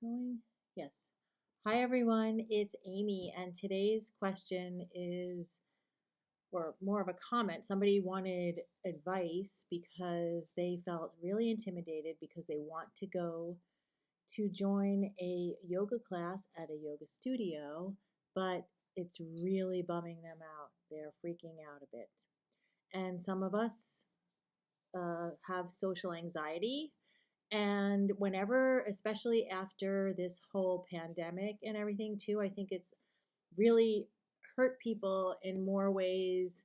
Going? Yes. Hi, everyone. It's Amy, and today's question is, or more of a comment. Somebody wanted advice because they felt really intimidated because they want to go to join a yoga class at a yoga studio, but it's really bumming them out. They're freaking out a bit. And some of us have social anxiety. And whenever, especially after this whole pandemic and everything, too, I think it's really hurt people in more ways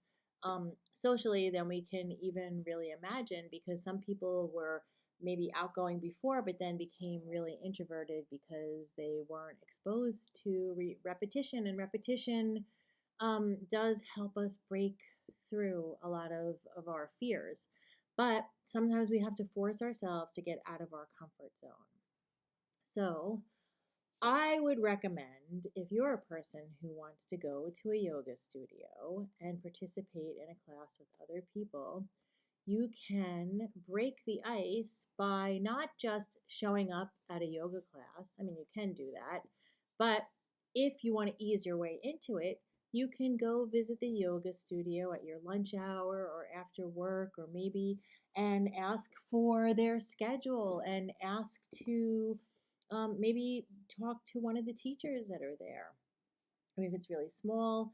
socially than we can even really imagine because some people were maybe outgoing before but then became really introverted because they weren't exposed to repetition, and repetition does help us break through a lot of our fears. But sometimes we have to force ourselves to get out of our comfort zone. So, I would recommend if you're a person who wants to go to a yoga studio and participate in a class with other people, you can break the ice by not just showing up at a yoga class. I mean, you can do that, but if you want to ease your way into it, you can go visit the yoga studio at your lunch hour or after work, or maybe and ask for their schedule and ask to maybe talk to one of the teachers that are there. I mean, if it's really small,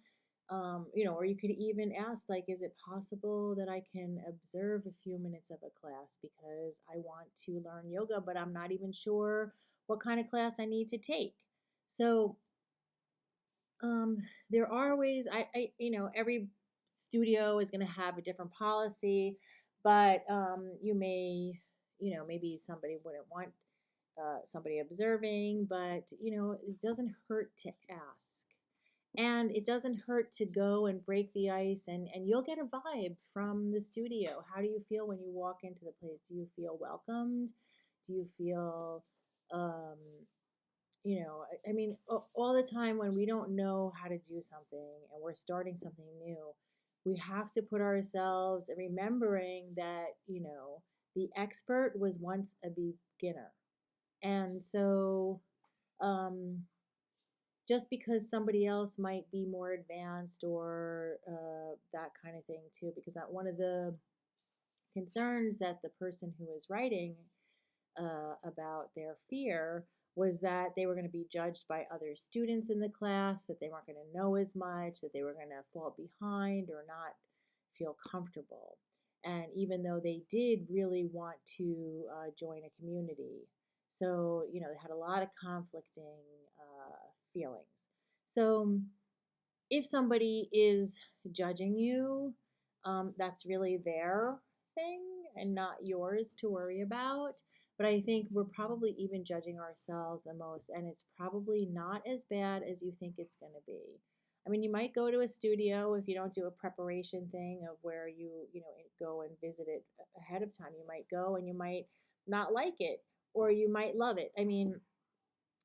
or you could even ask, like, is it possible that I can observe a few minutes of a class because I want to learn yoga, but I'm not even sure what kind of class I need to take. So, um, there are ways. Every studio is going to have a different policy, but maybe somebody wouldn't want somebody observing, but it doesn't hurt to ask. And it doesn't hurt to go and break the ice, and you'll get a vibe from the studio. How do you feel when you walk into the place? Do you feel welcomed? Do you feel, um, I mean, all the time when we don't know how to do something and we're starting something new, we have to put ourselves remembering that, the expert was once a beginner. And so, um, just because somebody else might be more advanced or that kind of thing too, because one of the concerns that the person who was writing about their fear was that they were going to be judged by other students in the class, that they weren't going to know as much, that they were going to fall behind or not feel comfortable. And even though they did really want to join a community, so they had a lot of conflicting feelings. So if somebody is judging you, that's really their thing and not yours to worry about. But I think we're probably even judging ourselves the most, and it's probably not as bad as you think it's going to be. I mean, you might go to a studio if you don't do a preparation thing of where you go and visit it ahead of time. You might go and you might not like it, or you might love it. I mean,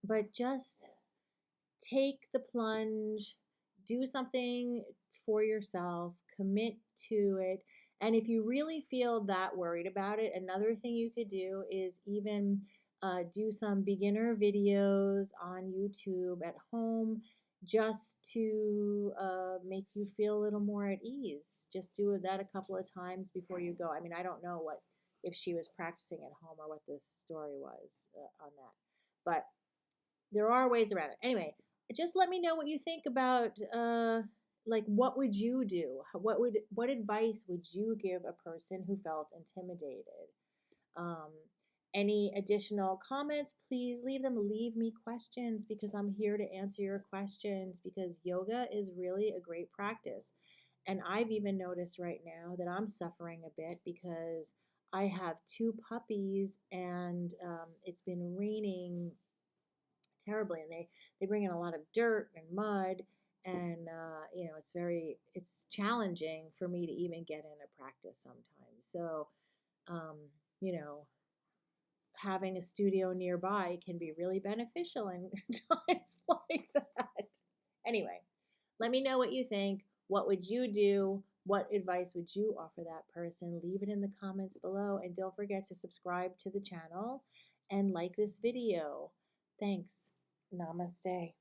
but just take the plunge, do something for yourself, commit to it. And if you really feel that worried about it, another thing you could do is even do some beginner videos on YouTube at home just to make you feel a little more at ease. Just do that a couple of times before you go. I mean, I don't know what if she was practicing at home or what this story was on that, but there are ways around it. Anyway, just let me know what you think about like what would you do? What advice would you give a person who felt intimidated? Um, any additional comments, please leave them. Leave me questions because I'm here to answer your questions because yoga is really a great practice. And I've even noticed right now that I'm suffering a bit because I have two puppies and it's been raining terribly, and they bring in a lot of dirt and mud, and it's challenging for me to even get in a practice sometimes. So, um, you know, having a studio nearby can be really beneficial in times like that. Anyway, let me know what you think. What would you do? What advice would you offer that person? Leave it in the comments below, and don't forget to subscribe to the channel and like this video. Thanks. Namaste.